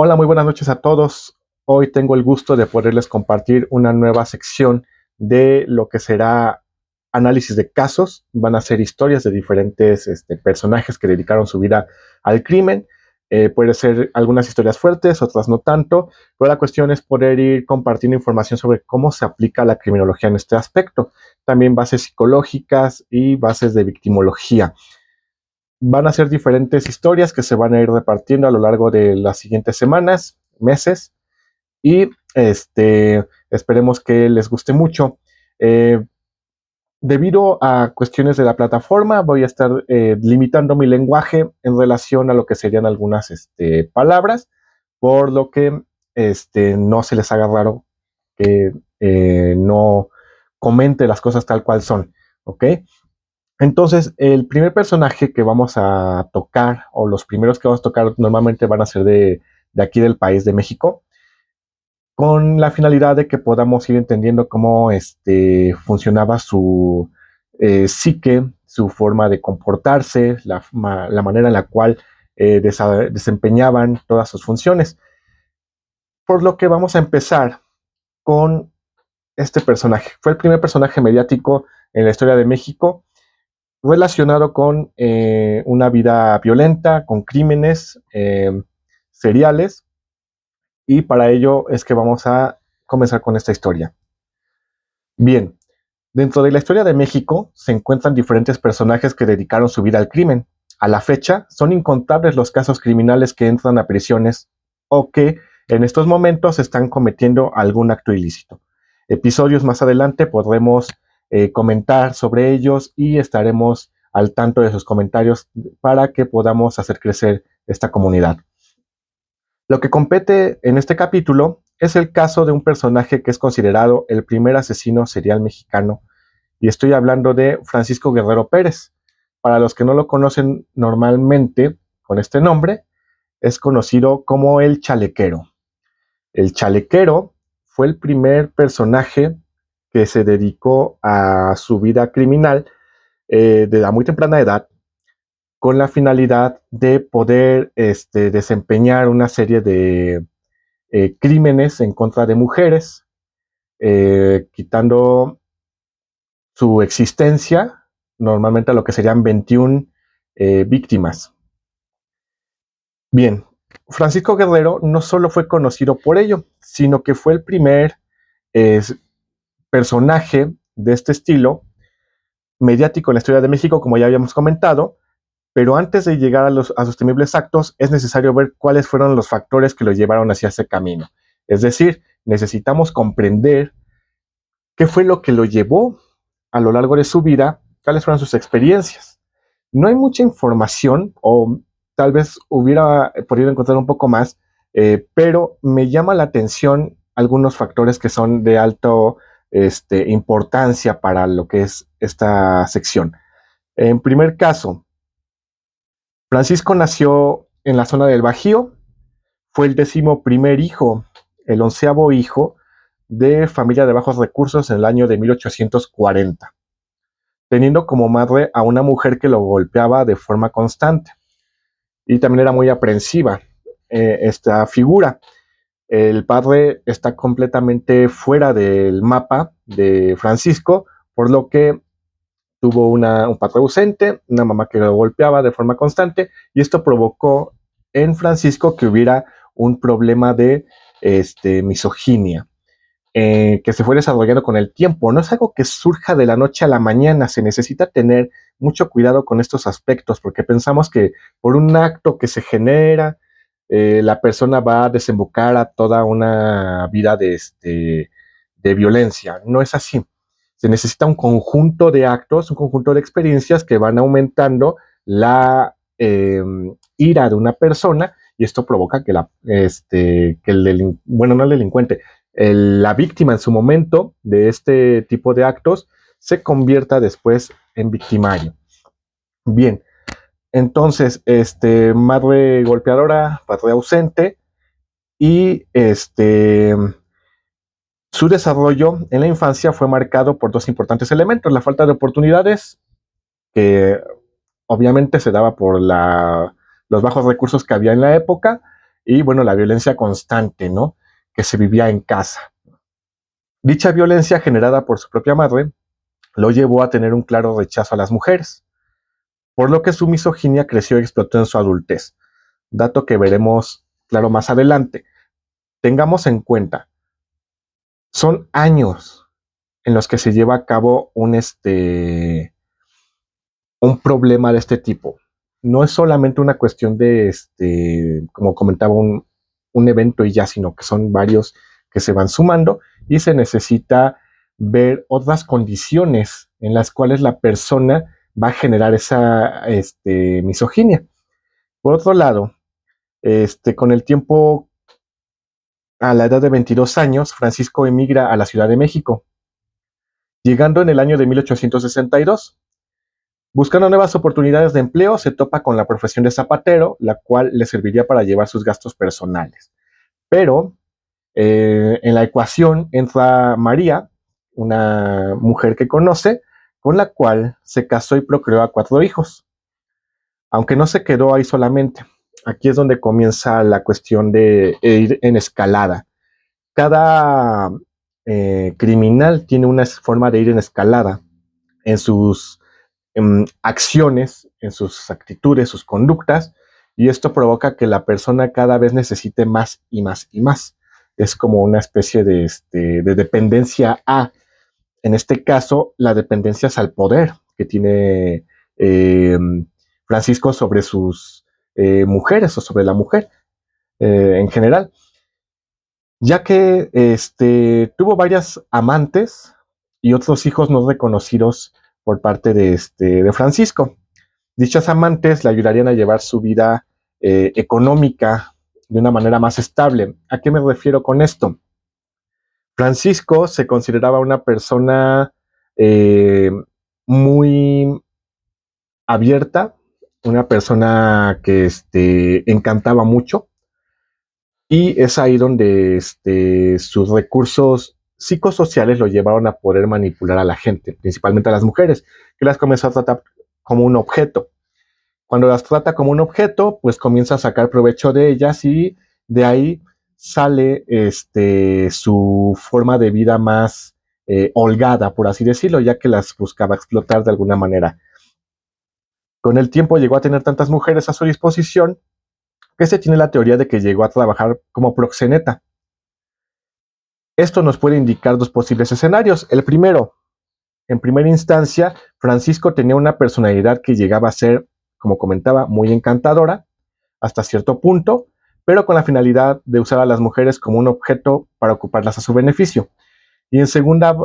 Hola, muy buenas noches a todos. Hoy tengo el gusto de poderles compartir una nueva sección de lo que será análisis de casos. Van a ser historias de diferentes personajes que dedicaron su vida al crimen. Puede ser algunas historias fuertes, otras no tanto, pero la cuestión es poder ir compartiendo información sobre cómo se aplica la criminología en este aspecto. También bases psicológicas y bases de victimología. Van a ser diferentes historias que se van a ir repartiendo a lo largo de las siguientes semanas, meses, y esperemos que les guste mucho. Eh, Debido a cuestiones de la plataforma, voy a estar limitando mi lenguaje en relación a lo que serían algunas palabras, por lo que no se les haga raro que no comente las cosas tal cual son, ¿ok? Entonces, el primer personaje que vamos a tocar, o los primeros que vamos a tocar, normalmente van a ser de aquí del país de México, con la finalidad de que podamos ir entendiendo cómo funcionaba su psique, su forma de comportarse, la manera en la cual desempeñaban todas sus funciones. Por lo que vamos a empezar con este personaje. Fue el primer personaje mediático en la historia de México relacionado con una vida violenta, con crímenes seriales, y para ello es que vamos a comenzar con esta historia. Bien, dentro de la historia de México se encuentran diferentes personajes que dedicaron su vida al crimen. A la fecha, son incontables los casos criminales que entran a prisiones o que en estos momentos están cometiendo algún acto ilícito. Episodios más adelante podremos comentar sobre ellos y estaremos al tanto de sus comentarios para que podamos hacer crecer esta comunidad. Lo que compete en este capítulo es el caso de un personaje que es considerado el primer asesino serial mexicano, y estoy hablando de Francisco Guerrero Pérez. Para los que no lo conocen normalmente con este nombre, es conocido como el Chalequero. El Chalequero fue el primer personaje que se dedicó a su vida criminal de a muy temprana edad, con la finalidad de poder desempeñar una serie de crímenes en contra de mujeres, quitando su existencia normalmente a lo que serían 21 víctimas. Bien, Francisco Guerrero no solo fue conocido por ello, sino que fue el primer eh, personaje de este estilo mediático en la historia de México, como ya habíamos comentado. Pero antes de llegar a sus temibles actos, es necesario ver cuáles fueron los factores que lo llevaron hacia ese camino. Es decir, necesitamos comprender qué fue lo que lo llevó a lo largo de su vida, cuáles fueron sus experiencias. No hay mucha información, o tal vez hubiera podido encontrar un poco más, pero me llama la atención algunos factores que son de alta importancia para lo que es esta sección. En primer caso, Francisco nació en la zona del Bajío, fue el 11º hijo, el 11º hijo de familia de bajos recursos en el año de 1840, teniendo como madre a una mujer que lo golpeaba de forma constante y también era muy aprensiva esta figura. El padre está completamente fuera del mapa de Francisco, por lo que tuvo un padre ausente, una mamá que lo golpeaba de forma constante, y esto provocó en Francisco que hubiera un problema de misoginia, que se fue desarrollando con el tiempo. No es algo que surja de la noche a la mañana, se necesita tener mucho cuidado con estos aspectos, porque pensamos que por un acto que se genera, la persona va a desembocar a toda una vida de violencia. No es así. Se necesita un conjunto de actos, un conjunto de experiencias que van aumentando la ira de una persona, y esto provoca que bueno, no el delincuente, la víctima en su momento de este tipo de actos se convierta después en victimario. Bien, entonces, madre golpeadora, padre ausente, y su desarrollo en la infancia fue marcado por dos importantes elementos: la falta de oportunidades, que obviamente se daba por los bajos recursos que había en la época, y bueno, la violencia constante, ¿no? Que se vivía en casa. Dicha violencia generada por su propia madre lo llevó a tener un claro rechazo a las mujeres, por lo que su misoginia creció y explotó en su adultez, dato que veremos claro más adelante. Tengamos en cuenta, son años en los que se lleva a cabo un problema de este tipo. No es solamente una cuestión de, como comentaba, un evento y ya, sino que son varios que se van sumando y se necesita ver otras condiciones en las cuales la persona va a generar esa misoginia. Por otro lado, con el tiempo, a la edad de 22 años, Francisco emigra a la Ciudad de México, llegando en el año de 1862. Buscando nuevas oportunidades de empleo, se topa con la profesión de zapatero, la cual le serviría para llevar sus gastos personales. Pero en la ecuación entra María, una mujer que conoce, con la cual se casó y procreó a 4 hijos. Aunque no se quedó ahí solamente. Aquí es donde comienza la cuestión de ir en escalada. Cada criminal tiene una forma de ir en escalada en sus acciones, en sus actitudes, sus conductas, y esto provoca que la persona cada vez necesite más y más y más. Es como una especie de dependencia a, en este caso, la dependencia es al poder que tiene eh, Francisco sobre sus mujeres o sobre la mujer en general, ya que tuvo varias amantes y otros hijos no reconocidos por parte de Francisco. Dichas amantes le ayudarían a llevar su vida económica de una manera más estable. ¿A qué me refiero con esto? Francisco se consideraba una persona eh, muy abierta, una persona que encantaba mucho, y es ahí donde sus recursos psicosociales lo llevaron a poder manipular a la gente, principalmente a las mujeres, que las comenzó a tratar como un objeto. Cuando las trata como un objeto, pues comienza a sacar provecho de ellas y de ahí sale su forma de vida más holgada, por así decirlo, ya que las buscaba explotar de alguna manera. Con el tiempo llegó a tener tantas mujeres a su disposición que se tiene la teoría de que llegó a trabajar como proxeneta. Esto nos puede indicar dos posibles escenarios. El primero, en primera instancia, Francisco tenía una personalidad que llegaba a ser, como comentaba, muy encantadora hasta cierto punto, pero con la finalidad de usar a las mujeres como un objeto para ocuparlas a su beneficio. Y en segunda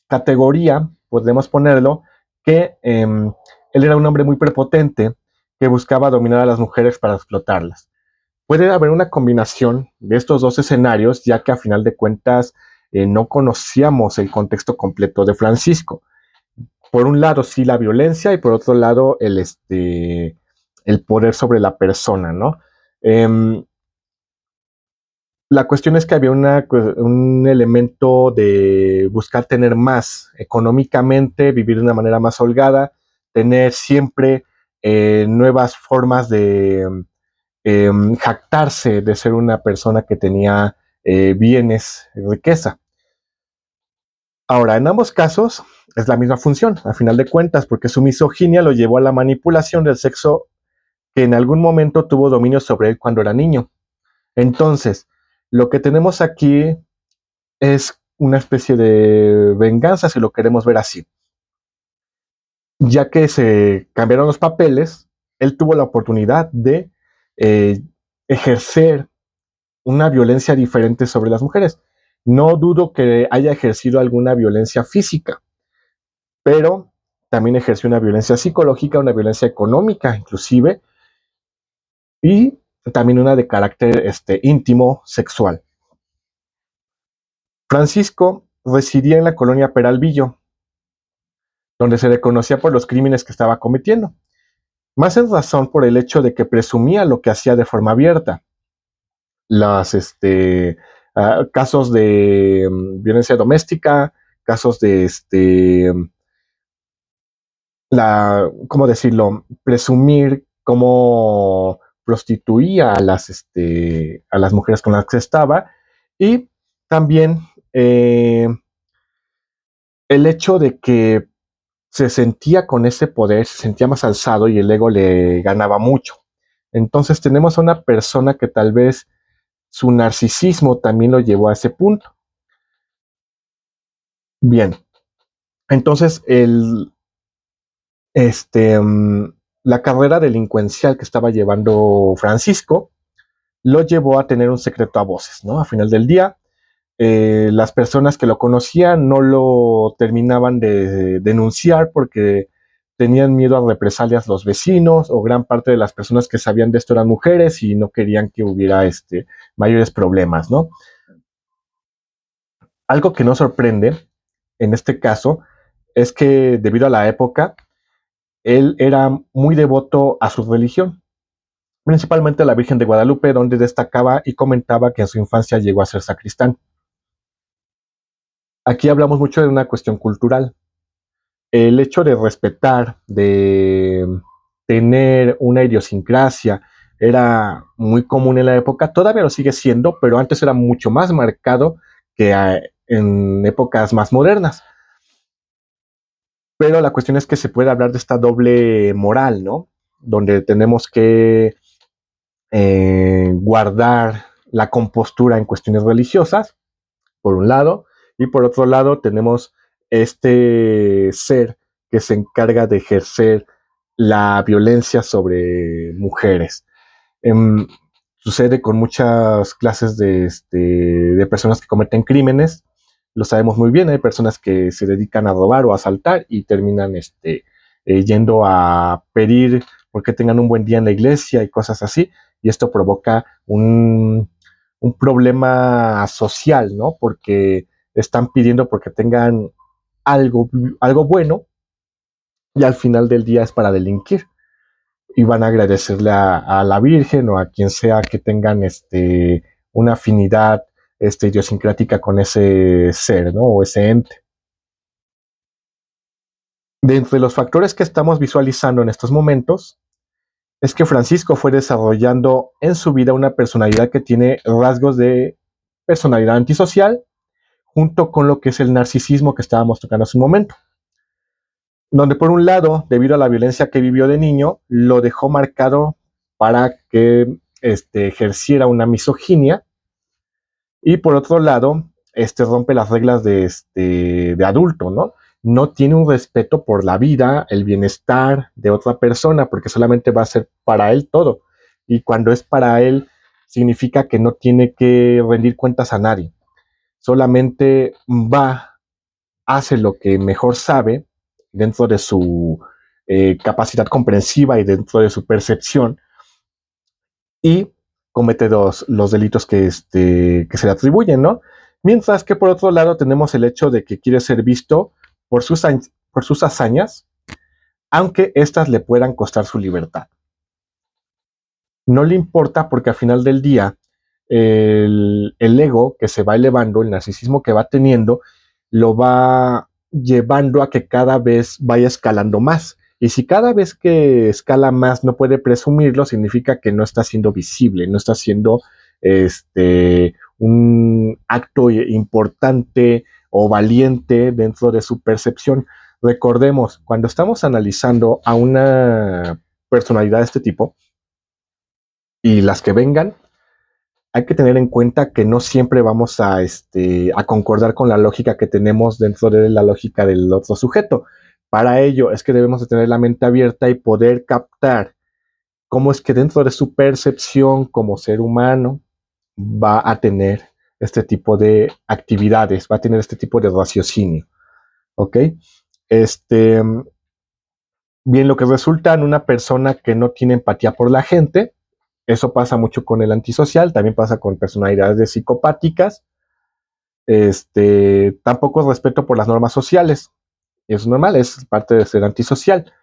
categoría, podemos ponerlo, que él era un hombre muy prepotente que buscaba dominar a las mujeres para explotarlas. Puede haber una combinación de estos dos escenarios, ya que a final de cuentas no conocíamos el contexto completo de Francisco. Por un lado, sí, la violencia, y por otro lado, el poder sobre la persona, ¿no? Eh, la cuestión es que había un elemento de buscar tener más económicamente, vivir de una manera más holgada, tener siempre nuevas formas de jactarse de ser una persona que tenía bienes, riqueza. Ahora, en ambos casos es la misma función, a final de cuentas, porque su misoginia lo llevó a la manipulación del sexo que en algún momento tuvo dominio sobre él cuando era niño. Entonces, lo que tenemos aquí es una especie de venganza, si lo queremos ver así. Ya que se cambiaron los papeles, él tuvo la oportunidad de eh, ejercer una violencia diferente sobre las mujeres. No dudo que haya ejercido alguna violencia física, pero también ejerció una violencia psicológica, una violencia económica inclusive, y también una de carácter íntimo, sexual. Francisco residía en la colonia Peralvillo, donde se le conocía por los crímenes que estaba cometiendo, más en razón por el hecho de que presumía lo que hacía de forma abierta. Las casos de violencia doméstica, casos de ¿cómo decirlo? Presumir cómo prostituía a las mujeres con las que estaba, y también el hecho de que se sentía con ese poder, se sentía más alzado y el ego le ganaba mucho. Entonces tenemos a una persona que tal vez su narcisismo también lo llevó a ese punto. Bien, entonces este, um, la carrera delincuencial que estaba llevando Francisco lo llevó a tener un secreto a voces, ¿no? A final del día, las personas que lo conocían no lo terminaban de denunciar porque tenían miedo a represalias los vecinos, o gran parte de las personas que sabían de esto eran mujeres y no querían que hubiera mayores problemas, ¿no? Algo que no sorprende en este caso es que debido a la época, él era muy devoto a su religión, principalmente a la Virgen de Guadalupe, donde destacaba y comentaba que en su infancia llegó a ser sacristán. Aquí hablamos mucho de una cuestión cultural. El hecho de respetar, de tener una idiosincrasia, era muy común en la época, todavía lo sigue siendo, pero antes era mucho más marcado que en épocas más modernas. Pero la cuestión es que se puede hablar de esta doble moral, ¿no? Donde tenemos que guardar la compostura en cuestiones religiosas, por un lado, y por otro lado tenemos este ser que se encarga de ejercer la violencia sobre mujeres. Eh, Sucede con muchas clases de personas que cometen crímenes, lo sabemos muy bien, hay personas que se dedican a robar o a asaltar y terminan yendo a pedir porque tengan un buen día en la iglesia y cosas así, y esto provoca un problema social, ¿no? Porque están pidiendo porque tengan algo, algo bueno, y al final del día es para delinquir. Y van a agradecerle a la Virgen o a quien sea que tengan una afinidad idiosincrática con ese ser, ¿no? O ese ente. De entre los factores que estamos visualizando en estos momentos, es que Francisco fue desarrollando en su vida una personalidad que tiene rasgos de personalidad antisocial, junto con lo que es el narcisismo que estábamos tocando hace un momento. Donde por un lado, debido a la violencia que vivió de niño, lo dejó marcado para que ejerciera una misoginia, y por otro lado, rompe las reglas de adulto, ¿no? No tiene un respeto por la vida, el bienestar de otra persona, porque solamente va a ser para él todo. Y cuando es para él, significa que no tiene que rendir cuentas a nadie. Solamente va, hace lo que mejor sabe dentro de su capacidad comprensiva y dentro de su percepción, y comete los delitos que se le atribuyen, ¿no? Mientras que por otro lado tenemos el hecho de que quiere ser visto por por sus hazañas, aunque éstas le puedan costar su libertad. No le importa porque al final del día el ego que se va elevando, el narcisismo que va teniendo, lo va llevando a que cada vez vaya escalando más. Y si cada vez que escala más no puede presumirlo, significa que no está siendo visible, no está siendo un acto importante o valiente dentro de su percepción. Recordemos, cuando estamos analizando a una personalidad de este tipo, y las que vengan, hay que tener en cuenta que no siempre vamos a concordar con la lógica que tenemos dentro de la lógica del otro sujeto. Para ello es que debemos de tener la mente abierta y poder captar cómo es que dentro de su percepción como ser humano va a tener este tipo de actividades, va a tener este tipo de raciocinio. ¿Ok? Este, Bien, lo que resulta en una persona que no tiene empatía por la gente. Eso pasa mucho con el antisocial, también pasa con personalidades psicopáticas. Tampoco respeto por las normas sociales. Es normal, es parte de ser antisocial.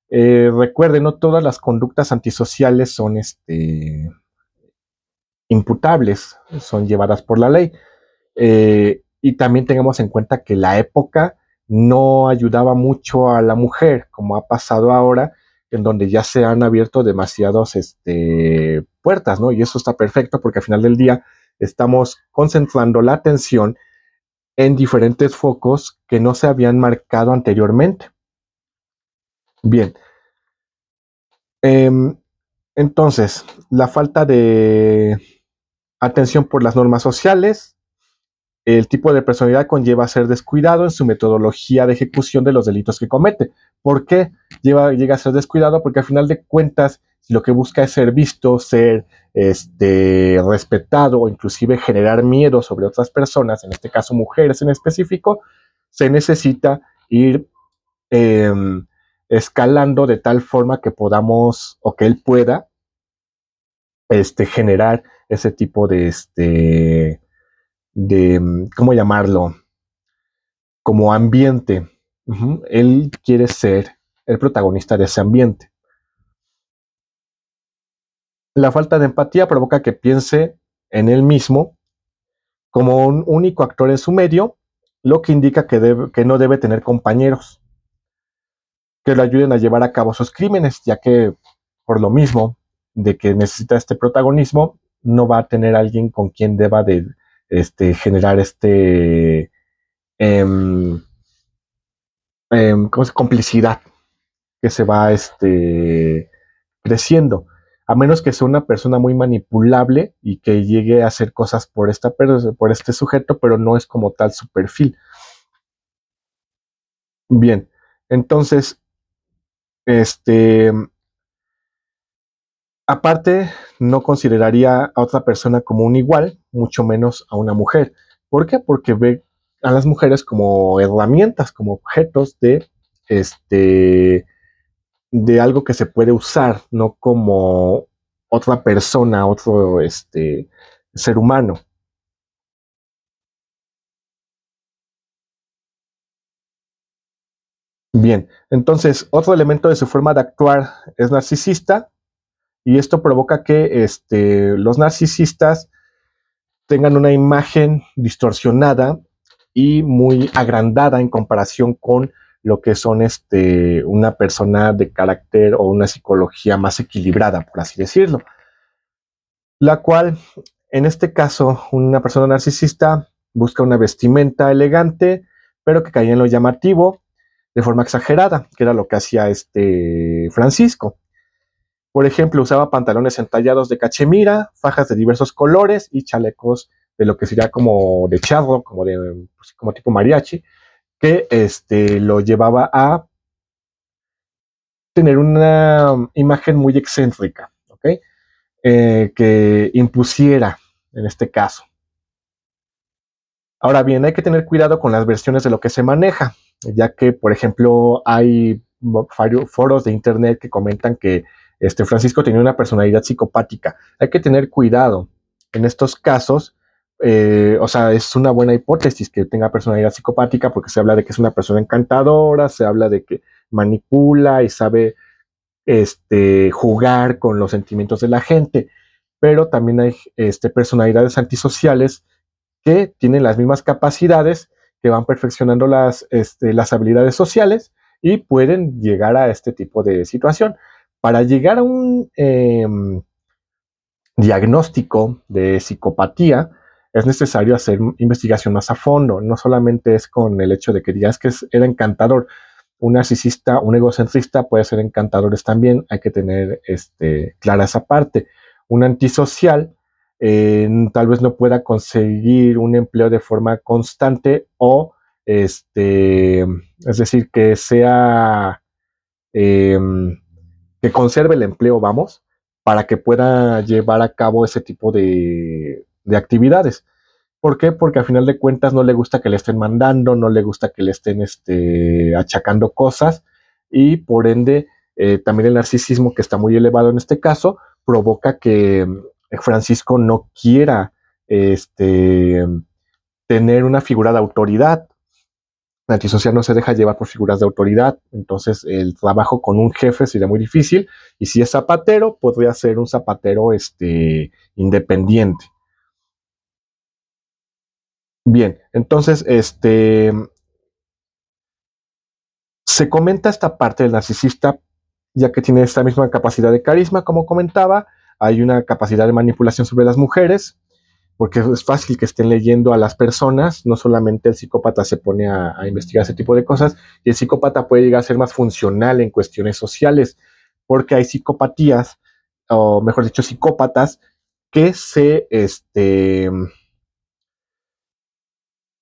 Recuerden, no todas las conductas antisociales son imputables, son llevadas por la ley. Y también tengamos en cuenta que la época no ayudaba mucho a la mujer, como ha pasado ahora, en donde ya se han abierto demasiadas puertas, ¿no? Y eso está perfecto porque al final del día estamos concentrando la atención en diferentes focos que no se habían marcado anteriormente. Bien, eh, entonces, la falta de atención por las normas sociales, el tipo de personalidad conlleva ser descuidado en su metodología de ejecución de los delitos que comete. ¿Por qué llega a ser descuidado? Porque al final de cuentas, si lo que busca es ser visto, ser respetado o inclusive generar miedo sobre otras personas, en este caso mujeres en específico, se necesita ir eh, escalando de tal forma que podamos o que él pueda generar ese tipo de ¿cómo llamarlo? Como ambiente. Él quiere ser el protagonista de ese ambiente. La falta de empatía provoca que piense en él mismo como un único actor en su medio, lo que indica que no debe tener compañeros que lo ayuden a llevar a cabo sus crímenes, ya que por lo mismo de que necesita este protagonismo, no va a tener alguien con quien deba de generar eh, complicidad que se va creciendo, a menos que sea una persona muy manipulable y que llegue a hacer cosas por este sujeto, pero no es como tal su perfil. Bien, entonces, este, aparte, no consideraría a otra persona como un igual, mucho menos a una mujer. ¿Por qué? Porque ve a las mujeres como herramientas, como objetos este, de algo que se puede usar, no como otra persona, otro ser humano. Bien, entonces otro elemento de su forma de actuar es narcisista y esto provoca que los narcisistas tengan una imagen distorsionada y muy agrandada en comparación con lo que son una persona de carácter o una psicología más equilibrada, por así decirlo. La cual, en este caso, una persona narcisista busca una vestimenta elegante, pero que caía en lo llamativo de forma exagerada, que era lo que hacía Francisco. Por ejemplo, usaba pantalones entallados de cachemira, fajas de diversos colores y chalecos de lo que sería como de charro, pues, como tipo mariachi, que lo llevaba a tener una imagen muy excéntrica, ¿ok? Que impusiera en este caso. Ahora bien, hay que tener cuidado con las versiones de lo que se maneja, ya que, por ejemplo, hay foros de internet que comentan que Francisco tenía una personalidad psicopática. Hay que tener cuidado en estos casos. O sea, es una buena hipótesis que tenga personalidad psicopática porque se habla de que es una persona encantadora, se habla de que manipula y sabe jugar con los sentimientos de la gente, pero también hay personalidades antisociales que tienen las mismas capacidades, que van perfeccionando las habilidades sociales y pueden llegar a este tipo de situación. Para llegar a un diagnóstico de psicopatía, es necesario hacer investigación más a fondo. No solamente es con el hecho de que digas que era encantador. Un narcisista, un egocentrista puede ser encantadores también. Hay que tener clara esa parte. Un antisocial tal vez no pueda conseguir un empleo de forma constante o es decir, que sea eh, que conserve el empleo, vamos, para que pueda llevar a cabo ese tipo de actividades. ¿Por qué? Porque al final de cuentas no le gusta que le estén mandando, no le gusta que le estén achacando cosas y por ende también el narcisismo que está muy elevado en este caso provoca que Francisco no quiera tener una figura de autoridad. El antisocial no se deja llevar por figuras de autoridad, entonces el trabajo con un jefe sería muy difícil y si es zapatero podría ser un zapatero independiente. Bien, entonces se comenta esta parte del narcisista ya que tiene esta misma capacidad de carisma, como comentaba. Hay una capacidad de manipulación sobre las mujeres, porque es fácil que estén leyendo a las personas. No solamente el psicópata se pone a investigar ese tipo de cosas, y el psicópata puede llegar a ser más funcional en cuestiones sociales, porque hay psicopatías, o mejor dicho, psicópatas, que se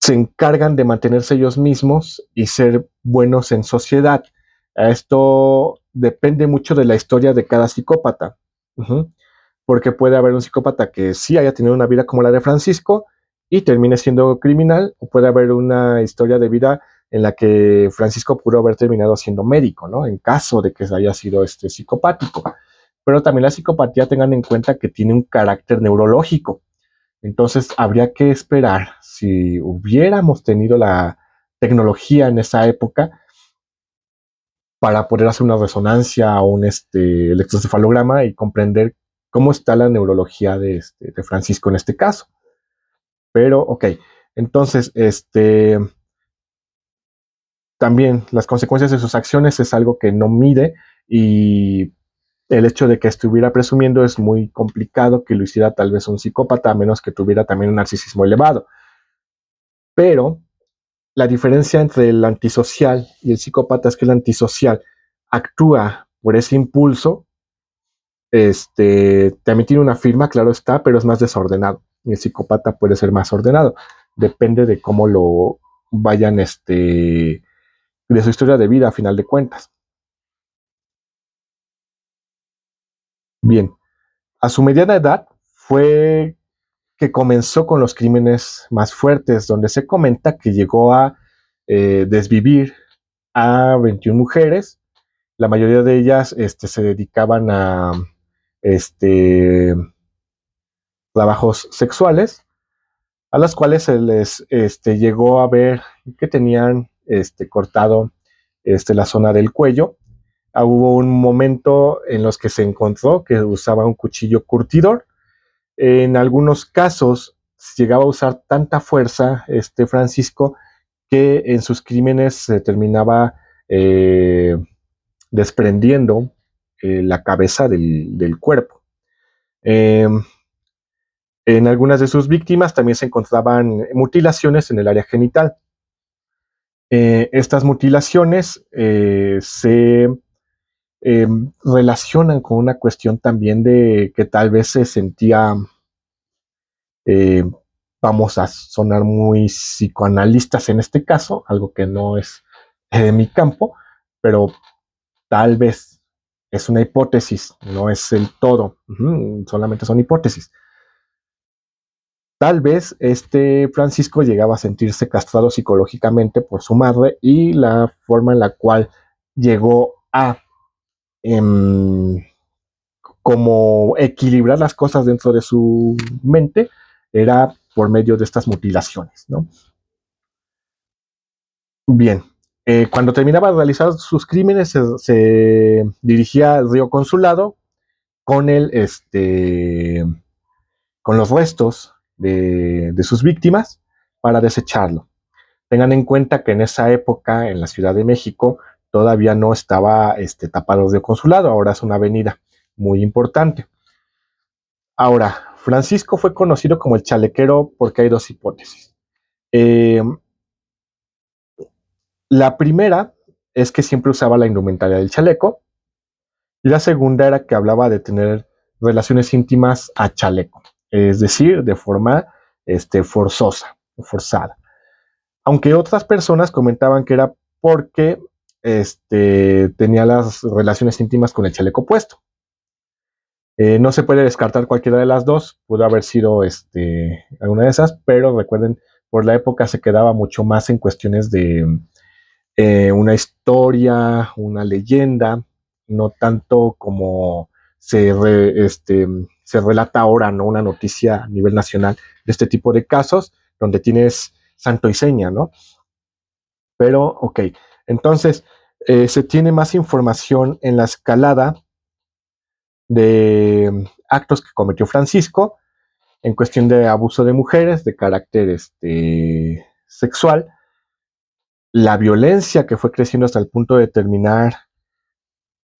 encargan de mantenerse ellos mismos y ser buenos en sociedad. Esto depende mucho de la historia de cada psicópata. Uh-huh. Porque puede haber un psicópata que sí haya tenido una vida como la de Francisco y termine siendo criminal, o puede haber una historia de vida en la que Francisco pudo haber terminado siendo médico, ¿no? En caso de que haya sido psicopático. Pero también la psicopatía, tengan en cuenta que tiene un carácter neurológico. Entonces habría que esperar, si hubiéramos tenido la tecnología en esa época, para poder hacer una resonancia o un electroencefalograma y comprender cómo está la neurología de Francisco en este caso. Pero, ok, entonces, también las consecuencias de sus acciones es algo que no mide, y el hecho de que estuviera presumiendo es muy complicado que lo hiciera tal vez un psicópata, a menos que tuviera también un narcisismo elevado. Pero la diferencia entre el antisocial y el psicópata es que el antisocial actúa por ese impulso. También tiene una firma, claro está, pero es más desordenado. Y el psicópata puede ser más ordenado. Depende de cómo lo vayan, de su historia de vida a final de cuentas. Bien, a su mediana edad fue que comenzó con los crímenes más fuertes, donde se comenta que llegó a desvivir a 21 mujeres. La mayoría de ellas se dedicaban a este, trabajos sexuales, a las cuales se les llegó a ver que tenían cortado la zona del cuello. Hubo un momento en los que se encontró que usaba un cuchillo curtidor. En algunos casos llegaba a usar tanta fuerza Francisco, que en sus crímenes se terminaba desprendiendo la cabeza del cuerpo. Eh, en algunas de sus víctimas también se encontraban mutilaciones en el área genital. Estas mutilaciones se eh, relacionan con una cuestión también de que tal vez se sentía, eh, vamos a sonar muy psicoanalistas en este caso, algo que no es mi campo, pero tal vez es una hipótesis, no es el todo. Solamente son hipótesis. Tal vez Francisco llegaba a sentirse castrado psicológicamente por su madre, y la forma en la cual llegó a em, como equilibrar las cosas dentro de su mente era por medio de estas mutilaciones, ¿no? Bien, cuando terminaba de realizar sus crímenes se dirigía al río Consulado con con los restos de sus víctimas para desecharlo. Tengan en cuenta que en esa época, en la Ciudad de México, todavía no estaba tapado el río Consulado, ahora es una avenida muy importante. Ahora, Francisco fue conocido como el chalequero porque hay dos hipótesis. Eh, la primera es que siempre usaba la indumentaria del chaleco, y la segunda era que hablaba de tener relaciones íntimas a chaleco, es decir, de forma forzosa, forzada. Aunque otras personas comentaban que era porque tenía las relaciones íntimas con el chaleco puesto. No se puede descartar cualquiera de las dos, pudo haber sido alguna de esas, pero recuerden, por la época se quedaba mucho más en cuestiones de una historia, una leyenda, no tanto como se relata ahora, ¿no? Una noticia a nivel nacional de este tipo de casos, donde tienes santo y seña, ¿no? Pero, ok, entonces se tiene más información en la escalada de actos que cometió Francisco en cuestión de abuso de mujeres de carácter sexual, la violencia que fue creciendo hasta el punto de terminar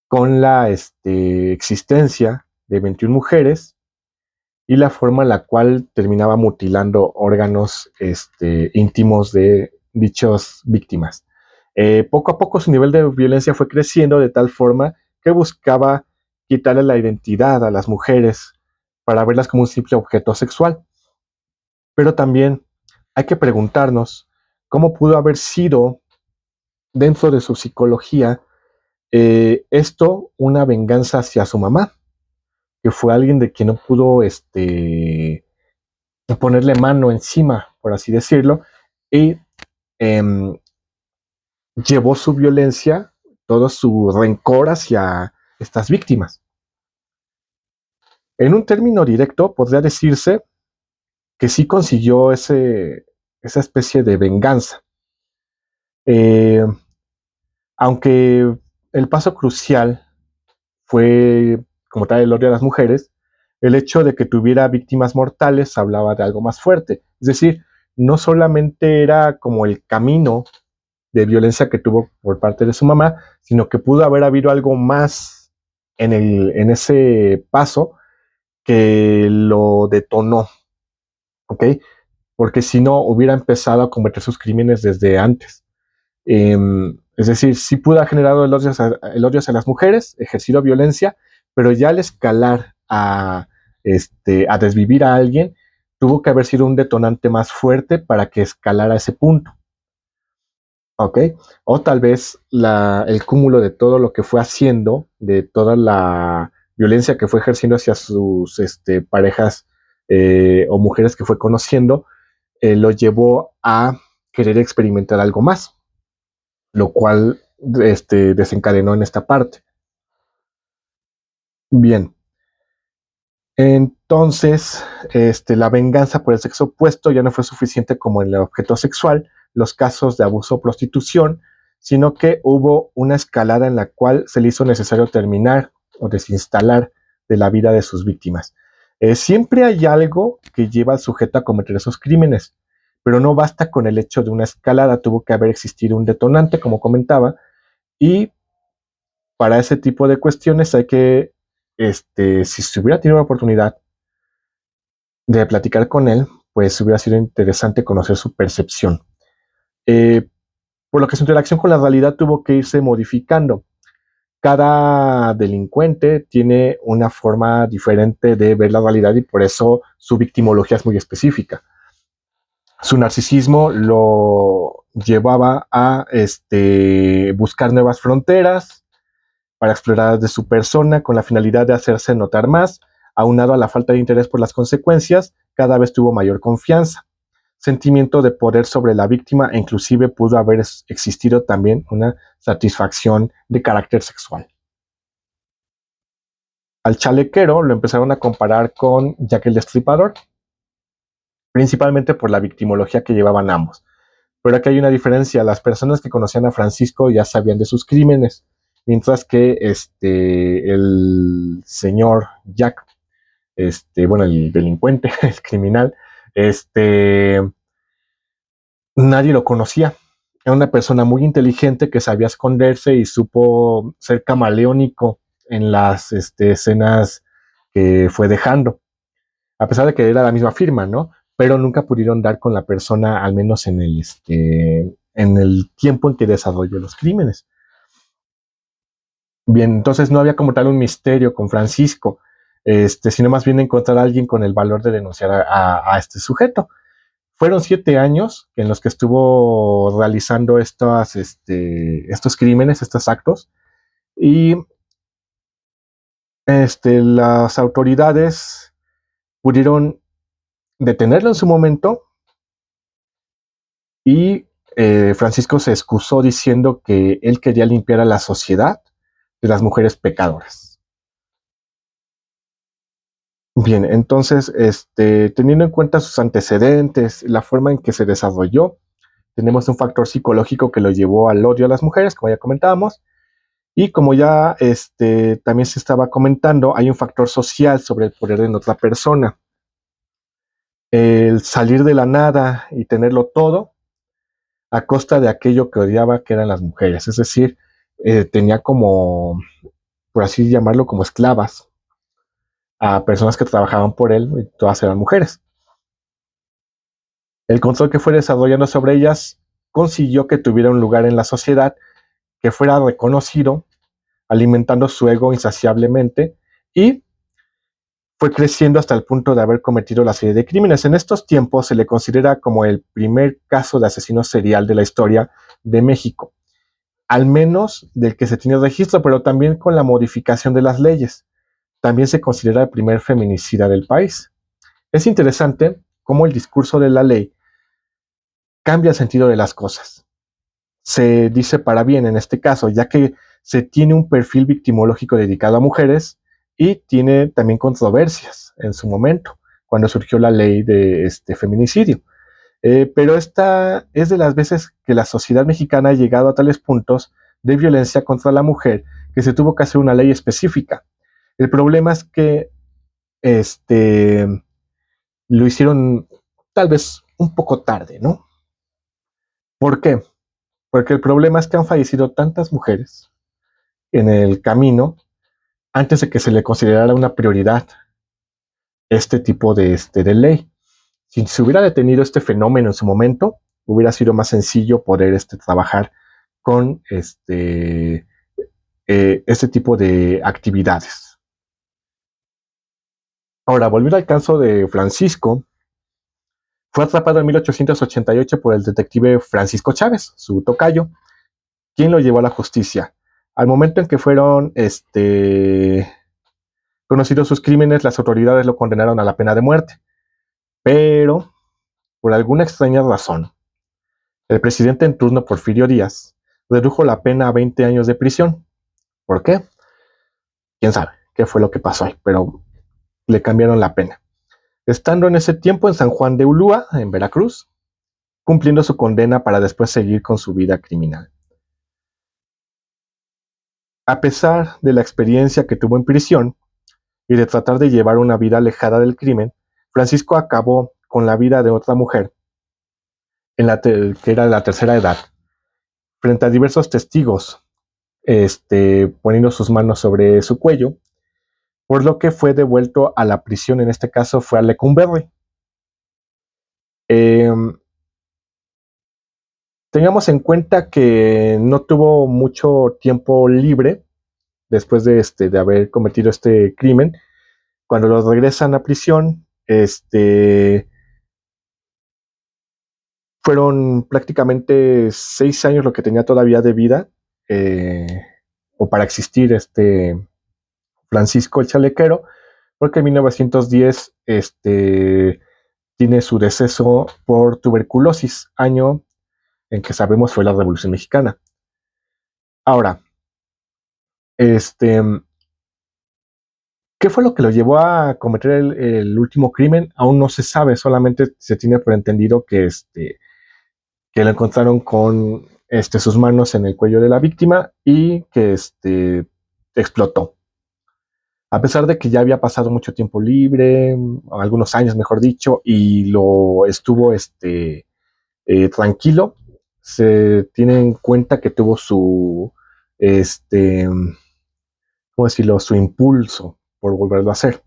con la existencia de 21 mujeres y la forma en la cual terminaba mutilando órganos íntimos de dichas víctimas. Poco a poco su nivel de violencia fue creciendo de tal forma que buscaba quitarle la identidad a las mujeres para verlas como un simple objeto sexual. Pero también hay que preguntarnos cómo pudo haber sido dentro de su psicología esto una venganza hacia su mamá, que fue alguien de quien no pudo ponerle mano encima, por así decirlo, y eh, llevó su violencia, todo su rencor hacia estas víctimas. En un término directo, podría decirse que sí consiguió esa especie de venganza. Eh, Aunque el paso crucial fue, como tal, el odio a las mujeres, el hecho de que tuviera víctimas mortales hablaba de algo más fuerte. Es decir, no solamente era como el camino de violencia que tuvo por parte de su mamá, sino que pudo haber habido algo más en ese paso que lo detonó, ¿ok? Porque si no, hubiera empezado a cometer sus crímenes desde antes. Es decir, sí pudo haber generado el odio hacia las mujeres, ejercido violencia, pero ya al escalar a desvivir a alguien, tuvo que haber sido un detonante más fuerte para que escalara a ese punto. ¿Ok? O tal vez el cúmulo de todo lo que fue haciendo, de toda la violencia que fue ejerciendo hacia sus parejas o mujeres que fue conociendo, lo llevó a querer experimentar algo más, lo cual desencadenó en esta parte. Bien, entonces la venganza por el sexo opuesto ya no fue suficiente como en el objeto sexual, los casos de abuso o prostitución, sino que hubo una escalada en la cual se le hizo necesario terminar o desinstalar de la vida de sus víctimas. Siempre hay algo que lleva al sujeto a cometer esos crímenes, pero no basta con el hecho de una escalada, tuvo que haber existido un detonante, como comentaba, y para ese tipo de cuestiones hay que, si se hubiera tenido la oportunidad de platicar con él, pues hubiera sido interesante conocer su percepción. Eh, por lo que su interacción con la realidad tuvo que irse modificando. Cada delincuente tiene una forma diferente de ver la realidad y por eso su victimología es muy específica. Su narcisismo lo llevaba a buscar nuevas fronteras, para explorar de su persona con la finalidad de hacerse notar más, aunado a la falta de interés por las consecuencias, cada vez tuvo mayor confianza, sentimiento de poder sobre la víctima e inclusive pudo haber existido también una satisfacción de carácter sexual. Al chalequero lo empezaron a comparar con Jack el Destripador, principalmente por la victimología que llevaban ambos. Pero aquí hay una diferencia, las personas que conocían a Francisco ya sabían de sus crímenes, mientras que el señor Jack, bueno, el delincuente, el criminal, nadie lo conocía. Era una persona muy inteligente que sabía esconderse y supo ser camaleónico en las escenas que fue dejando, a pesar de que era la misma firma, ¿no? Pero nunca pudieron dar con la persona, al menos en el tiempo en que desarrolló los crímenes. Bien, entonces no había como tal un misterio con Francisco, sino más bien encontrar a alguien con el valor de denunciar a este sujeto. Fueron 7 años en los que estuvo realizando estos crímenes, estos actos, y las autoridades pudieron detenerlo en su momento y Francisco se excusó diciendo que él quería limpiar a la sociedad de las mujeres pecadoras. Bien, entonces, teniendo en cuenta sus antecedentes, la forma en que se desarrolló, tenemos un factor psicológico que lo llevó al odio a las mujeres, como ya comentábamos, y como ya también se estaba comentando, hay un factor social sobre el poder en otra persona. El salir de la nada y tenerlo todo a costa de aquello que odiaba, que eran las mujeres. Es decir, tenía como por así llamarlo, como esclavas a personas que trabajaban por él, y todas eran mujeres. El control que fue desarrollando sobre ellas consiguió que tuviera un lugar en la sociedad, que fuera reconocido, alimentando su ego insaciablemente, y fue creciendo hasta el punto de haber cometido la serie de crímenes. En estos tiempos se le considera como el primer caso de asesino serial de la historia de México, al menos del que se tiene registro, pero también con la modificación de las leyes. También se considera el primer feminicida del país. Es interesante cómo el discurso de la ley cambia el sentido de las cosas. Se dice para bien en este caso, ya que se tiene un perfil victimológico dedicado a mujeres y tiene también controversias en su momento, cuando surgió la ley de feminicidio. Pero esta es de las veces que la sociedad mexicana ha llegado a tales puntos de violencia contra la mujer que se tuvo que hacer una ley específica. El problema es que lo hicieron tal vez un poco tarde, ¿no? ¿Por qué? Porque el problema es que han fallecido tantas mujeres en el camino antes de que se le considerara una prioridad este tipo de ley. Si se hubiera detenido este fenómeno en su momento, hubiera sido más sencillo poder trabajar con este tipo de actividades. Ahora, volviendo al caso de Francisco, fue atrapado en 1888 por el detective Francisco Chávez, su tocayo, quien lo llevó a la justicia. Al momento en que fueron conocidos sus crímenes, las autoridades lo condenaron a la pena de muerte. Pero, por alguna extraña razón, el presidente en turno, Porfirio Díaz, redujo la pena a 20 años de prisión. ¿Por qué? ¿Quién sabe qué fue lo que pasó ahí? Pero le cambiaron la pena. Estando en ese tiempo en San Juan de Ulúa, en Veracruz, cumpliendo su condena para después seguir con su vida criminal. A pesar de la experiencia que tuvo en prisión y de tratar de llevar una vida alejada del crimen, Francisco acabó con la vida de otra mujer, que era de la tercera edad, frente a diversos testigos, poniendo sus manos sobre su cuello, por lo que fue devuelto a la prisión. En este caso fue a Lecumberri. Eh, Tengamos en cuenta que no tuvo mucho tiempo libre después de haber cometido este crimen. Cuando los regresan a prisión, fueron prácticamente 6 años lo que tenía todavía de vida, eh, o para existir Francisco el Chalequero, porque en 1910 tiene su deceso por tuberculosis, año en que sabemos fue la Revolución Mexicana. Ahora, ¿qué fue lo que lo llevó a cometer el último crimen? Aún no se sabe, solamente se tiene por entendido que lo encontraron con sus manos en el cuello de la víctima y que explotó. A pesar de que ya había pasado mucho tiempo libre, algunos años mejor dicho, y lo estuvo tranquilo, se tiene en cuenta que tuvo su, ¿cómo decirlo?, su impulso por volverlo a hacer.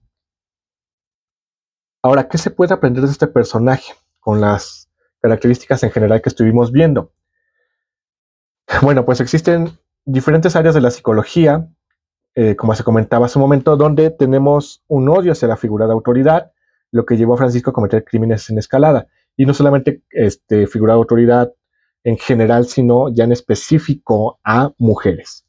Ahora, ¿qué se puede aprender de este personaje con las características en general que estuvimos viendo? Bueno, pues existen diferentes áreas de la psicología, como se comentaba hace un momento, donde tenemos un odio hacia la figura de autoridad, lo que llevó a Francisco a cometer crímenes en escalada. Y no solamente figura de autoridad en general, sino ya en específico a mujeres.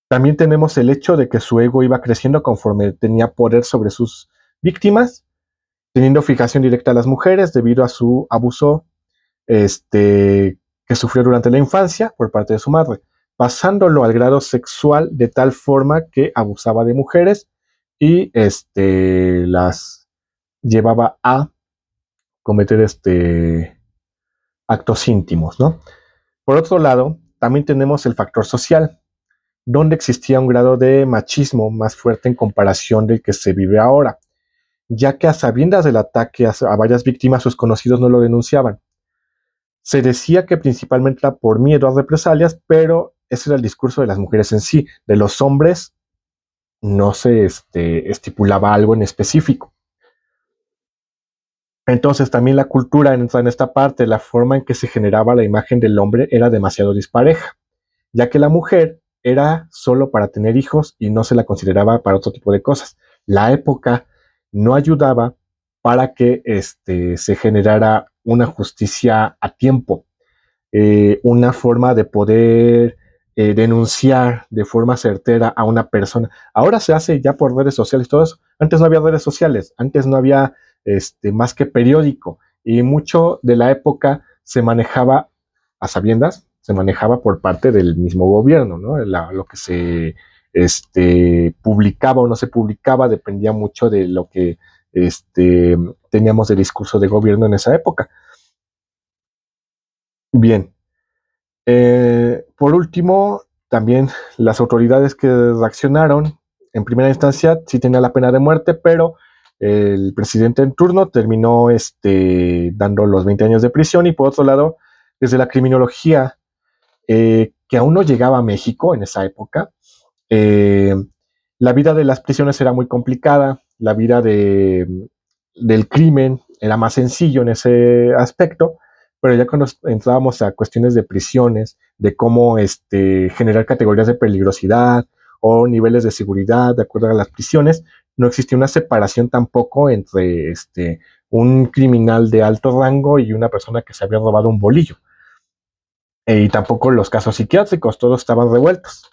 También tenemos el hecho de que su ego iba creciendo conforme tenía poder sobre sus víctimas, teniendo fijación directa a las mujeres debido a su abuso que sufrió durante la infancia por parte de su madre, pasándolo al grado sexual de tal forma que abusaba de mujeres y las llevaba a cometer actos íntimos, ¿no? Por otro lado, también tenemos el factor social, donde existía un grado de machismo más fuerte en comparación del que se vive ahora, ya que a sabiendas del ataque a varias víctimas, sus conocidos no lo denunciaban. Se decía que principalmente era por miedo a represalias, pero ese era el discurso de las mujeres en sí. De los hombres no se estipulaba algo en específico. Entonces también la cultura entra en esta parte, la forma en que se generaba la imagen del hombre era demasiado dispareja, ya que la mujer era solo para tener hijos y no se la consideraba para otro tipo de cosas. La época no ayudaba para que se generara una justicia a tiempo, una forma de poder denunciar de forma certera a una persona. Ahora se hace ya por redes sociales, todo eso. Antes no había redes sociales, antes no había más que periódico, y mucho de la época se manejaba a sabiendas, se manejaba por parte del mismo gobierno, ¿no? Lo que se publicaba o no se publicaba dependía mucho de lo que teníamos de discurso de gobierno en esa época. Bien, por último, también las autoridades que reaccionaron, en primera instancia sí tenía la pena de muerte, pero el presidente en turno terminó dando los 20 años de prisión. Y por otro lado, desde la criminología, que aún no llegaba a México en esa época, eh, la vida de las prisiones era muy complicada, la vida del crimen era más sencillo en ese aspecto, pero ya cuando entrábamos a cuestiones de prisiones, de cómo generar categorías de peligrosidad o niveles de seguridad de acuerdo a las prisiones, no existía una separación tampoco entre un criminal de alto rango y una persona que se había robado un bolillo. Y tampoco los casos psiquiátricos, todos estaban revueltos.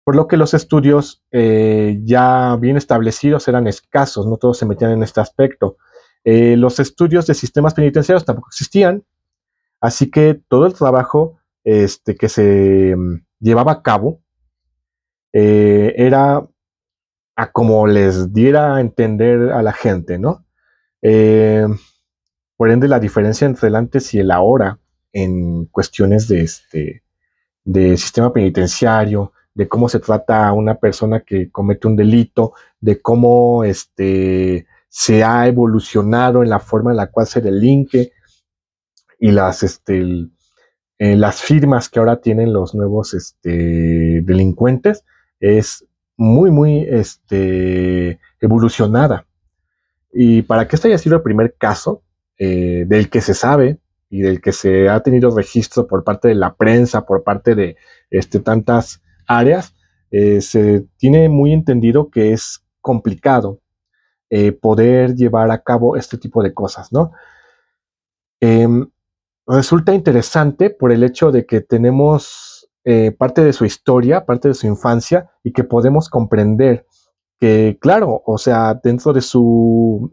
Por lo que los estudios ya bien establecidos eran escasos, no todos se metían en este aspecto. Los estudios de sistemas penitenciarios tampoco existían, así que todo el trabajo que se llevaba a cabo era a como les diera a entender a la gente, ¿no? Eh, por ende, la diferencia entre el antes y el ahora en cuestiones de sistema penitenciario, de cómo se trata a una persona que comete un delito, de cómo se ha evolucionado en la forma en la cual se delinque, y las firmas que ahora tienen los nuevos delincuentes, es muy, muy evolucionada. Y para que este haya sido el primer caso del que se sabe y del que se ha tenido registro por parte de la prensa, por parte de tantas áreas, se tiene muy entendido que es complicado poder llevar a cabo este tipo de cosas, ¿no? Em, Resulta interesante por el hecho de que tenemos parte de su historia, parte de su infancia, y que podemos comprender que, claro, o sea, dentro de su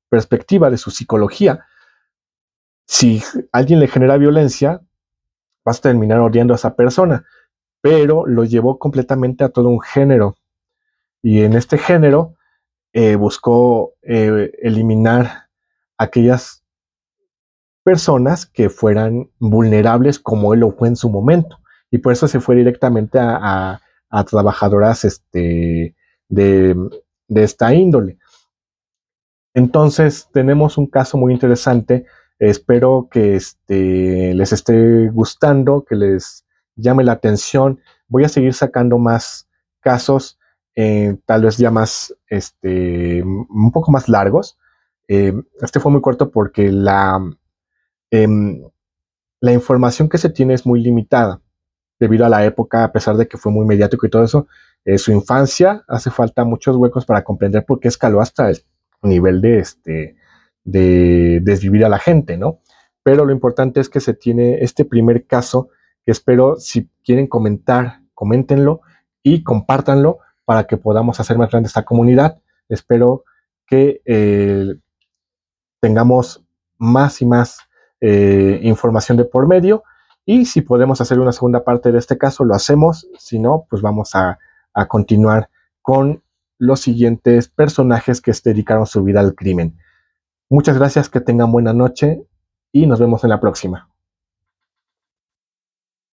perspectiva, de su psicología, si alguien le genera violencia, vas a terminar odiando a esa persona, pero lo llevó completamente a todo un género. Y en este género buscó eliminar aquellas personas que fueran vulnerables como él lo fue en su momento. Y por eso se fue directamente a trabajadoras de, de esta índole. Entonces, tenemos un caso muy interesante. Espero que les esté gustando, que les llame la atención. Voy a seguir sacando más casos, tal vez ya más, un poco más largos. Este fue muy corto porque em, la información que se tiene es muy limitada debido a la época, a pesar de que fue muy mediático y todo eso. Su infancia hace falta muchos huecos para comprender por qué escaló hasta el nivel de desvivir a la gente, ¿no? Pero lo importante es que se tiene este primer caso, que espero, si quieren comentar, coméntenlo y compártanlo para que podamos hacer más grande esta comunidad. Espero que tengamos más y más información de por medio. Y si podemos hacer una segunda parte de este caso, lo hacemos. Si no, pues vamos a continuar con los siguientes personajes que dedicaron su vida al crimen. Muchas gracias, que tengan buena noche y nos vemos en la próxima.